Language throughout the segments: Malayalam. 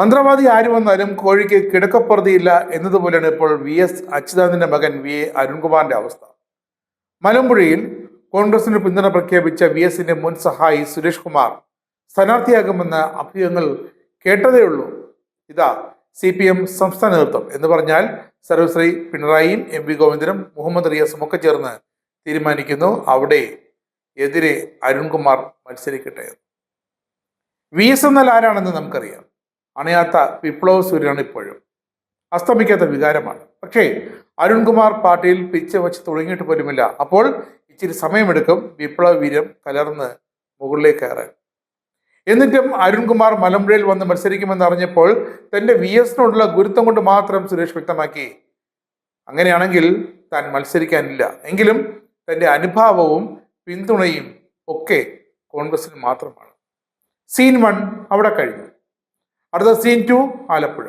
മന്ത്രവാദി ആര് വന്നാലും കോഴിക്ക് കിടക്കപ്പുറതിയില്ല എന്നതുപോലെയാണ് ഇപ്പോൾ അച്യുതാനന്ദന്റെ മകൻ അരുൺകുമാറിന്റെ അവസ്ഥ. മലമ്പുഴയിൽ കോൺഗ്രസിന് പിന്തുണ പ്രഖ്യാപിച്ച എസിന്റെ മുൻ സഹായി സുരേഷ് കുമാർ സ്ഥാനാർത്ഥിയാകുമെന്ന അഭ്യൂഹങ്ങൾ കേട്ടതേയുള്ളൂ. ഇതാ CPM സംസ്ഥാന നേതൃത്വം എന്ന് പറഞ്ഞാൽ സർവശ്രീ പിണറായിയും MP ഗോവിന്ദനും മുഹമ്മദ് റിയാസും ഒക്കെ ചേർന്ന് തീരുമാനിക്കുന്നു അവിടെ എതിരെ അരുൺകുമാർ മത്സരിക്കട്ടെ. എസ് എന്നാൽ ആരാണെന്ന് നമുക്കറിയാം. അണയാത്ത വിപ്ലവ സൂര്യനാണ് ഇപ്പോഴും. അസ്തമിക്കാത്ത വികാരമാണ്. പക്ഷേ അരുൺകുമാർ പാർട്ടിയിൽ പിച്ച വെച്ച് തുടങ്ങിയിട്ട് പോലുമില്ല. അപ്പോൾ ഇച്ചിരി സമയമെടുക്കും വിപ്ലവ വീര്യം കലർന്ന് മുകളിലേക്ക് കയറാൻ. എന്നിട്ടും അരുൺകുമാർ മലമ്പുഴയിൽ വന്ന് മത്സരിക്കുമെന്ന് അറിഞ്ഞപ്പോൾ തന്റെ എസിനോടുള്ള ഗുരുത്വം കൊണ്ട് മാത്രം സുരേഷ് വ്യക്തമാക്കി അങ്ങനെയാണെങ്കിൽ താൻ മത്സരിക്കാനില്ല, എങ്കിലും തന്റെ അനുഭാവവും പിന്തുണയും ഒക്കെ കോൺഗ്രസിന് മാത്രമാണ്. സീൻ 1 അവിടെ കഴിഞ്ഞു. അടുത്ത സീൻ 2 ആലപ്പുഴ.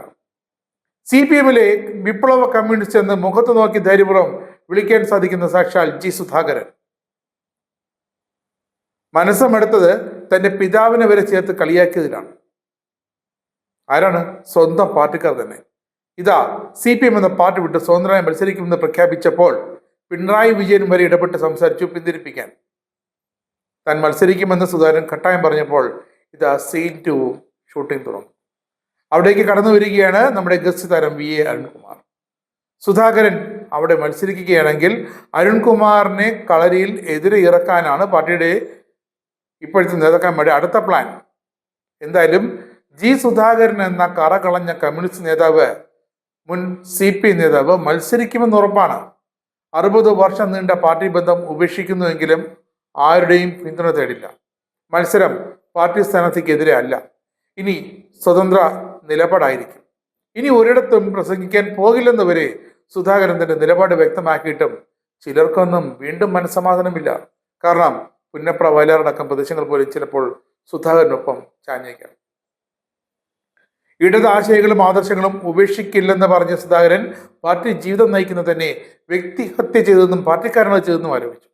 CPMലെ വിപ്ലവ കമ്മ്യൂണിസ്റ്റ് എന്ന് മുഖത്ത് നോക്കി ധൈര്യപൂർവ്വം വിളിക്കാൻ സാധിക്കുന്ന സാക്ഷാൽ സുധാകരൻ മനസ്സമെടുത്തത് തന്റെ പിതാവിനെ വരെ ചേർത്ത് കളിയാക്കിയതിലാണ്. ആരാണ്? സ്വന്തം പാർട്ടിക്കാർ തന്നെ. ഇതാ CPM എന്ന പാർട്ടി വിട്ട് സ്വതന്ത്രമായി മത്സരിക്കുമെന്ന് പ്രഖ്യാപിച്ചപ്പോൾ പിണറായി വിജയൻ വരെ ഇടപെട്ട് സംസാരിച്ചു പിന്തിരിപ്പിക്കാൻ. താൻ മത്സരിക്കുമെന്ന് സുധാകരൻ കട്ടായം പറഞ്ഞപ്പോൾ ഇതാ സീൻ 2 ഷൂട്ടിംഗ് തുറന്നു. അവിടേക്ക് കടന്നു വരികയാണ് നമ്മുടെ ഗസ്റ്റ് താരം അരുൺകുമാർ. സുധാകരൻ അവിടെ മത്സരിക്കുകയാണെങ്കിൽ അരുൺകുമാറിനെ കളരിയിൽ എതിരെ ഇറക്കാനാണ് പാർട്ടിയുടെ ഇപ്പോഴത്തെ നേതാക്കന്മാരുടെ അടുത്ത പ്ലാൻ. എന്തായാലും സുധാകരൻ എന്ന കറകളഞ്ഞ കമ്മ്യൂണിസ്റ്റ് നേതാവ്, മുൻ CPM നേതാവ് മത്സരിക്കുമെന്ന് ഉറപ്പാണ്. 60 വർഷം നീണ്ട പാർട്ടി ബന്ധം ഉപേക്ഷിക്കുന്നുവെങ്കിലും ആരുടെയും പിന്തുണ തേടില്ല. മത്സരം പാർട്ടി സ്ഥാനാർത്ഥിക്കെതിരെ അല്ല, ഇനി സ്വതന്ത്ര നിലപാടായിരിക്കും. ഇനി ഒരിടത്തും പ്രസംഗിക്കാൻ പോകില്ലെന്ന് വരെ സുധാകരൻ തന്റെ നിലപാട് വ്യക്തമാക്കിയിട്ടും ചിലർക്കൊന്നും വീണ്ടും മനസ്സമാധാനമില്ല. കാരണം പുന്നപ്ര വയലാറടക്കം പ്രദേശങ്ങൾ പോലും ചിലപ്പോൾ സുധാകരനൊപ്പം ചാഞ്ഞേക്കാം. ഇടത് ആശയങ്ങളും ആദർശങ്ങളും ഉപേക്ഷിക്കില്ലെന്ന് പറഞ്ഞ സുധാകരൻ പാർട്ടി ജീവിതം നയിക്കുന്നത് തന്നെ വ്യക്തിഹത്യ ചെയ്തതെന്നും പാർട്ടിക്കാരങ്ങൾ ചെയ്തെന്നും ആരോപിച്ചു.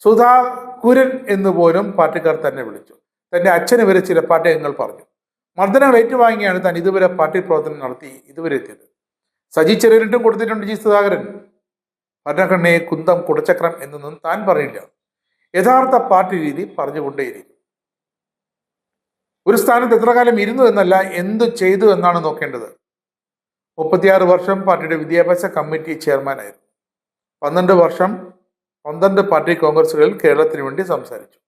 സുധാകുരൻ എന്ന് പോലും പാർട്ടിക്കാർ തന്നെ വിളിച്ചു. തന്റെ അച്ഛന് വരെ ചില പാർട്ടി അംഗങ്ങൾ പറഞ്ഞു. മർദ്ദനങ്ങൾ ഏറ്റുവാങ്ങിയാണ് താൻ ഇതുവരെ പാർട്ടി പ്രവർത്തനം നടത്തി ഇതുവരെ എത്തിയത്. സജി ചെറിയനിട്ടും കൊടുത്തിട്ടുണ്ട് സുധാകരൻ. ഭരണഘടനയെ കുന്തം കുടച്ചക്രം എന്നൊന്നും താൻ പറയില്ല. യഥാർത്ഥ പാർട്ടി രീതി പറഞ്ഞുകൊണ്ടേയിരിക്കും. ഒരു സ്ഥാനത്ത് എത്ര കാലം ഇരുന്നു എന്നല്ല, എന്തു ചെയ്തു എന്നാണ് നോക്കേണ്ടത്. 36 വർഷം പാർട്ടിയുടെ വിദ്യാഭ്യാസ കമ്മിറ്റി ചെയർമാനായിരുന്നു. 12 വർഷം 12 പാർട്ടി കോൺഗ്രസുകളിൽ കേരളത്തിന് വേണ്ടി സംസാരിച്ചു.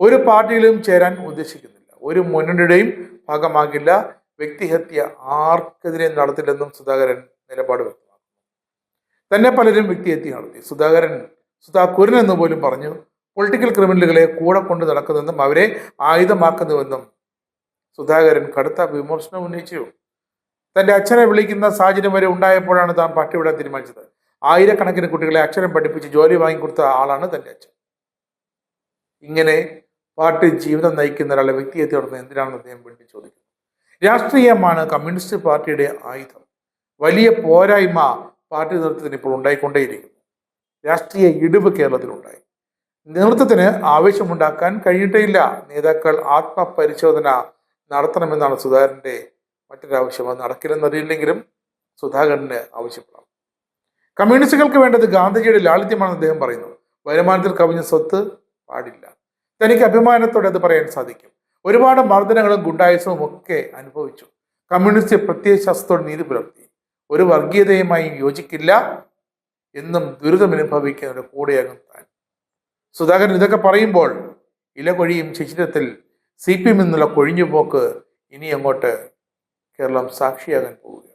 ഒരു പാർട്ടിയിലും ചേരാൻ ഉദ്ദേശിക്കുന്നില്ല, ഒരു മുന്നണിയുടെയും ഭാഗമാകില്ല, വ്യക്തിഹത്യ ആർക്കെതിരെ നടത്തില്ലെന്നും സുധാകരൻ നിലപാട് വ്യക്തമാക്കുന്നു. തന്നെ പലരും വ്യക്തിഹത്യ നടത്തി. സുധാകുരൻ എന്ന് പോലും പറഞ്ഞു. പൊളിറ്റിക്കൽ ക്രിമിനലുകളെ കൂടെ കൊണ്ട് നടക്കുന്നെന്നും അവരെ ആയുധമാക്കുന്നുവെന്നും സുധാകരൻ കടുത്ത വിമർശനം ഉന്നയിച്ചു. തന്റെ അച്ഛനെ വിളിക്കുന്ന സാഹചര്യം വരെ ഉണ്ടായപ്പോഴാണ് താൻ പാർട്ടി വിടാൻ തീരുമാനിച്ചത്. ആയിരക്കണക്കിന് കുട്ടികളെ അക്ഷരം പഠിപ്പിച്ച് ജോലി വാങ്ങിക്കൊടുത്ത ആളാണ് തന്റെ അച്ഛൻ. ഇങ്ങനെ പാർട്ടി ജീവിതം നയിക്കുന്ന ഒരാളെ വ്യക്തിഹത്യ നടത്തുന്നത് എന്തിനാണെന്ന് അദ്ദേഹം വീണ്ടും ചോദിക്കുന്നു. രാഷ്ട്രീയമാണ് കമ്മ്യൂണിസ്റ്റ് പാർട്ടിയുടെ ആയുധം. വലിയ പോരായ്മ പാർട്ടി നേതൃത്വത്തിന് ഇപ്പോൾ ഉണ്ടായിക്കൊണ്ടേയിരിക്കുന്നു. രാഷ്ട്രീയ ഇടിവ് കേരളത്തിലുണ്ടായി. നേതൃത്വത്തിന് ആവേശമുണ്ടാക്കാൻ കഴിഞ്ഞിട്ടേയില്ല. നേതാക്കൾ ആത്മപരിശോധന നടത്തണമെന്നാണ് സുധാകരന്റെ മറ്റൊരാവശ്യം. അത് നടക്കില്ലെന്നറിയില്ലെങ്കിലും സുധാകരന് ആവശ്യപ്പെടാം. കമ്മ്യൂണിസ്റ്റുകൾക്ക് വേണ്ടത് ഗാന്ധിജിയുടെ ലാളിത്യമാണെന്ന് അദ്ദേഹം പറയുന്നു. വരുമാനത്തിൽ കവിഞ്ഞ സ്വത്ത് പാടില്ല. തനിക്ക് അഭിമാനത്തോടെ അത് പറയാൻ സാധിക്കും. ഒരുപാട് മർദ്ദനങ്ങളും ഗുണ്ടായുസവും ഒക്കെ അനുഭവിച്ചു. കമ്മ്യൂണിസ്റ്റ് പ്രത്യയശാസ്ത്രത്തോട് നീതി പുലർത്തി. ഒരു വർഗീയതയുമായി യോജിക്കില്ല എന്നും ദുരിതമനുഭവിക്കുന്നവരുടെ കൂടെയാകും താൻ. സുധാകരൻ ഇതൊക്കെ പറയുമ്പോൾ ഇലകൊഴിയും ശിശിരത്തിൽ CPM നിന്നുള്ള കൊഴിഞ്ഞുപോക്ക് ഇനി അങ്ങോട്ട് കേരളം സാക്ഷിയാകാൻ പോവുക.